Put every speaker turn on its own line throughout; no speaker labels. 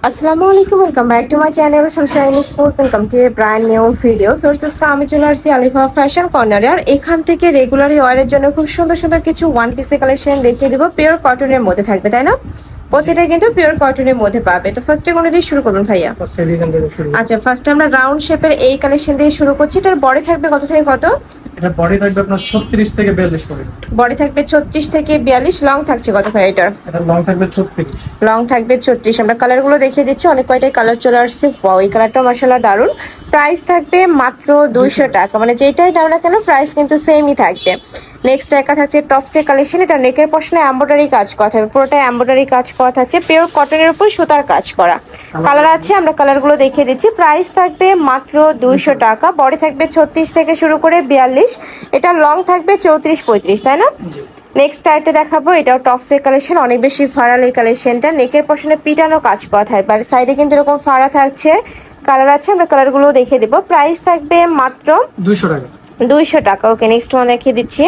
আসসালামু আলাইকুম, welcome back to my channel Sunshine sport. Welcome to A brand new video. First আমি চলে আসছি আলিফা ফ্যাশন কর্নারে। আর এখান থেকে রেগুলারলি ওয়ারের জন্য খুব সুন্দর সুন্দর কিছু ওয়ান পিসের কালেকশন দেখিয়ে দেবো। পিওর কটনের মধ্যে থাকবে, তাই না? প্রতিটা কিন্তু পিওর কটনের মধ্যে পাবে। তো ফার্স্টে কোনো দিয়ে শুরু করুন ভাইয়া? আচ্ছা, ফার্স্টে আমরা রাউন্ড শেপের এই কালেকশন দিয়ে শুরু করছি। এটার বডি থাকবে কত থেকে কত?
এটা বডি থাকবে আপনার 36 থেকে 42 করে।
বডি থাকবে 36 থেকে 42। লং থাকছে কত ভাই এটার?
এটা লং থাকবে 36।
লং থাকবে 36। আমরা কালারগুলো দেখিয়ে দিচ্ছি, অনেক কয়টাই কালার চলে আসছে। ওয়াও, এই কালারটা মাশাআল্লাহ দারুন। প্রাইস থাকবে মাত্র 200 টাকা, মানে যেটাই দাও না কেন প্রাইস কিন্তু সেমই থাকবে। নেক্সট একটা থাকছে টপসে কালেকশন। এটা নেকের পশনে এমব্রয়ডারি কাজ করা থাকবে, পুরোটা এমব্রয়ডারি কাজ করা থাকছে, পিওর কটনের উপর সুতার কাজ করা। কালার আছে, আমরা কালারগুলো দেখিয়ে দিচ্ছি। প্রাইস থাকবে মাত্র 200 টাকা। বডি থাকবে 36 থেকে শুরু করে 42। এটা লং থাকবে 34-35, তাই না? নেক্সট আইটা দেখাবো, এটাও টপসের কালেকশন, অনেক বেশি ফাড়াল এই কালেকশনটা। নেকের পশনে পিটানো কাজ করা থাকবে, আর সাইডে কিন্তু এরকম ফাড়া থাকছে। কালার আছে, আমরা কালারগুলো দেখিয়ে দেবো। প্রাইস থাকবে মাত্র
200 টাকা।
200 টাকা। ওকে, নেক্সট ওয়ান দেখিয়ে দিচ্ছি।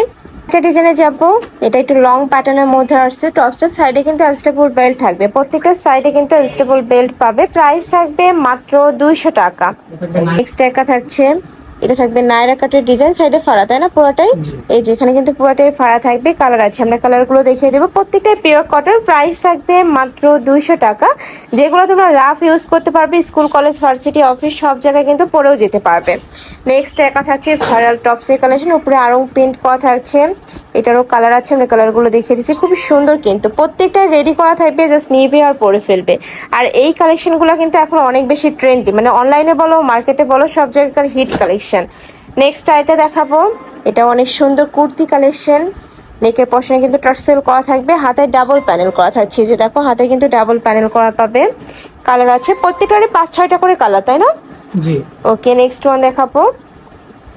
একটা ডিজাইনে যাবো, এটা একটু লং প্যাটার্নের মধ্যে আসছে। টপসের সাইডে কিন্তু অ্যাডজাস্টেবল বেল্ট থাকবে, প্রত্যেকটা সাইডে কিন্তু অ্যাডজাস্টেবল বেল্ট পাবে। প্রাইস থাকবে মাত্র 200 টাকা। নেক্সট একটা থাকছে, এটা থাকবে নায়রা কাটের ডিজাইন, সাইডে ফাড়া, তাই না? পুরোটাই এই যে এখানে কিন্তু পুরোটাই ফাড়া থাকবে। কালার আছে, আমরা কালারগুলো দেখিয়ে দেবো। প্রত্যেকটাই পিওর কটন। প্রাইস থাকবে মাত্র 200 টাকা। যেগুলো তোমরা রাফ ইউজ করতে পারবে, স্কুল কলেজ ভার্সিটি অফিস সব জায়গায় কিন্তু পরেও যেতে পারবে। নেক্সট একা থাকছে ভাইরাল টপসের কালেকশন, উপরে আরং প্রিন্ট করা থাকছে। এটারও কালার আছে, আমরা কালারগুলো দেখিয়ে দিচ্ছি। খুব সুন্দর, কিন্তু প্রত্যেকটা রেডি করা থাকবে, জাস্ট নিবে আর পরে ফেলবে। আর এই কালেকশনগুলো কিন্তু এখন অনেক বেশি ট্রেন্ডি, মানে অনলাইনে বলো মার্কেটে বলো সব জায়গায় হিট কালেকশন। নেক্সট আইটা দেখাবো, এটা অনেক সুন্দর কুর্তি কালেকশন। নেকের পশনে কিন্তু টার্সেল করা থাকবে, হাতে ডাবল প্যানেল করা থাকছে। যে দেখো, হাতে কিন্তু ডাবল প্যানেল করা পাবে। কালার আছে, প্রত্যেকটারই 5-6টা করে কালার, তাই না?
জি।
ওকে, নেক্সট ওয়ান দেখাবো।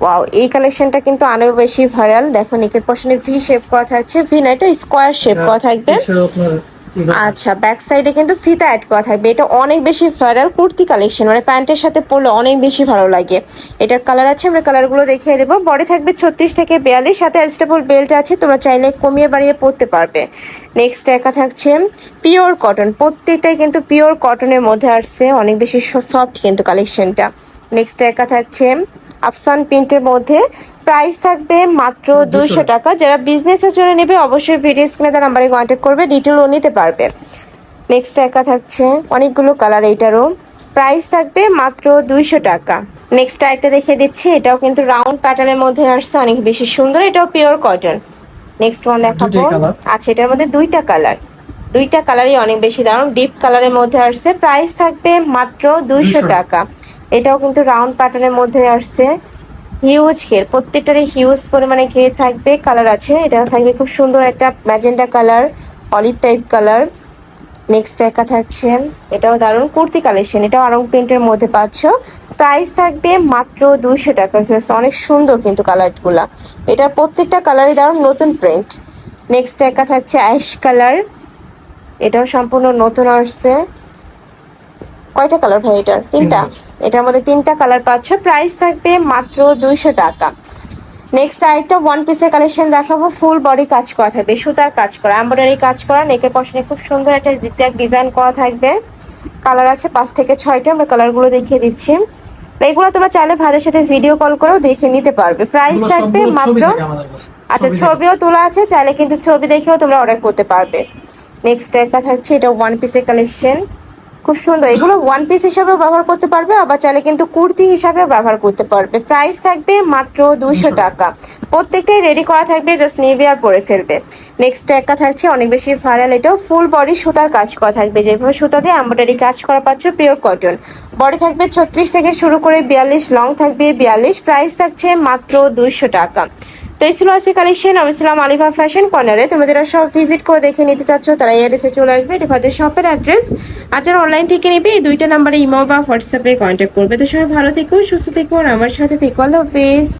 ওয়াও, এই কালেকশনটা কিন্তু আরো বেশি ভাইরাল। দেখো, নেকের পশনে ভি শেপ করা থাকছে, ভি না, এটা স্কোয়ার শেপ করা থাকবে। আচ্ছা, ব্যাক সাইডে কিন্তু ফিতা অ্যাড করা থাকবে। এটা অনেক বেশি ভাইরাল কুর্তি কালেকশন, মানে প্যান্টের সাথে পরলে অনেক বেশি ভালো লাগে। এটার কালার আছে, আমরা কালারগুলো দেখিয়ে দেবো। বডি থাকবে 36 থেকে 42, সাথে অ্যাডজাস্টেবল বেল্ট আছে, তোমরা চাইলে কমিয়ে বাড়িয়ে পরতে পারবে। নেক্সট একা থাকছে পিওর কটন, প্রত্যেকটাই কিন্তু পিওর কটনের মধ্যে আসছে, অনেক বেশি সফট কিন্তু কালেকশনটা। নেক্সট একা থাকছে আফসান প্রিন্টের মধ্যে। প্রাইস থাকবে মাত্র 200 টাকা। যারা বিজনেসের জন্য নেবে অবশ্যই ভিডিও স্ক্রিনে তার নাম্বারে কন্ট্যাক্ট করবে, ডিটেলও নিতে পারবে। নেক্সট একা থাকছে অনেকগুলো কালার, এইটারও প্রাইস থাকবে মাত্র 200 টাকা। নেক্সট আরেকটা দেখিয়ে দিচ্ছি, এটাও কিন্তু রাউন্ড প্যাটার্নের মধ্যে আসছে, অনেক বেশি সুন্দর, এটাও পিওর কটন। নেক্সট ওয়ান দেখাবো। আচ্ছা, এটার মধ্যে দুইটা কালারই অনেক বেশি দারুণ, ডিপ কালারের মধ্যে আসছে। প্রাইস থাকবে মাত্র 200 টাকা। এটাও কিন্তু রাউন্ড প্যাটার্নের মধ্যে আসছে, হিউজ ঘের, প্রত্যেকটারই হিউজ পরিমাণে ঘের থাকবে। কালার আছে, এটা থাকবে খুব সুন্দর একটা magenta colour, olive type colour. Next একা থাকছে, এটাও দারুণ কুর্তি কালেকশন, এটাও আরং প্রিন্টের মধ্যে পাচ্ছ। প্রাইস থাকবে মাত্র 200 টাকা। অনেক সুন্দর কিন্তু কালারগুলা, এটার প্রত্যেকটা কালারই দারুণ, নতুন প্রিন্ট। নেক্সট একা থাকছে অ্যাশ কালার, এটাও সম্পূর্ণ নতুন আসছে। কয়টা কালার ভাই এটার? তিনটা। এটার মধ্যে তিনটা কালার পাচ্ছ। প্রাইস থাকবে মাত্র 200 টাকা। নেক্সট আরেকটা ওয়ান পিসের কালেকশন দেখাবো, ফুল বডি কাজ করা থাকবে, সুতার কাজ করা, এমব্রয়ডারি কাজ করা। নেকের পশনে খুব সুন্দর একটা জিগজ্যাগ ডিজাইন করা থাকবে। কালার আছে 5 থেকে 6টা, আমরা কালারগুলো দেখিয়ে দিচ্ছি। এগুলো তোমরা চাইলে ভাইদের সাথে ভিডিও কল করেও দেখে নিতে পারবে। প্রাইস থাকবে মাত্র, আচ্ছা ছবিও তোলা আছে, চাইলে কিন্তু ছবি দেখেও তোমরা অর্ডার করতে পারবে। নেক্সট একটা থাকছে, এটা ওয়ান পিসের কালেকশন, খুব সুন্দর। এগুলো ওয়ান পিস হিসাবেও ব্যবহার করতে পারবে, আবার চাইলে কিন্তু কুর্তি হিসাবেও ব্যবহার করতে পারবে। প্রাইস থাকবে মাত্র 200 টাকা। প্রত্যেকটাই রেডি করা থাকবে, জাস্ট নিবে আর পরে ফেলবে। নেক্সট একটা থাকছে অনেক বেশি ভাইরাল, এটাও ফুল বডি সুতার কাজ করা থাকবে, যেভাবে সুতা দিয়ে এমব্রয়ডারি কাজ করা পাচ্ছ, পিওর কটন। বডি থাকবে 36 থেকে শুরু করে 42, লং থাকবে 42। প্রাইস থাকছে মাত্র 200 টাকা। তো এই ছিল আজকে কালেকশন। আমি ছিলাম আলিফা ফ্যাশন কর্নারে। তোমরা যারা সব ভিজিট করে দেখে নিতে চাচ্ছ তারা এই অ্যাড্রেসে চলে আসবে, এটা ভাইদের শপের অ্যাড্রেস। আর যারা অনলাইন থেকে নেবে এই দুইটা নাম্বারে ইমো বা হোয়াটসঅ্যাপে কন্ট্যাক্ট করবে। তো সবাই ভালো থেকো, সুস্থ থেকো আর আমার সাথে থেকো। আল্লাহ হাফেজ।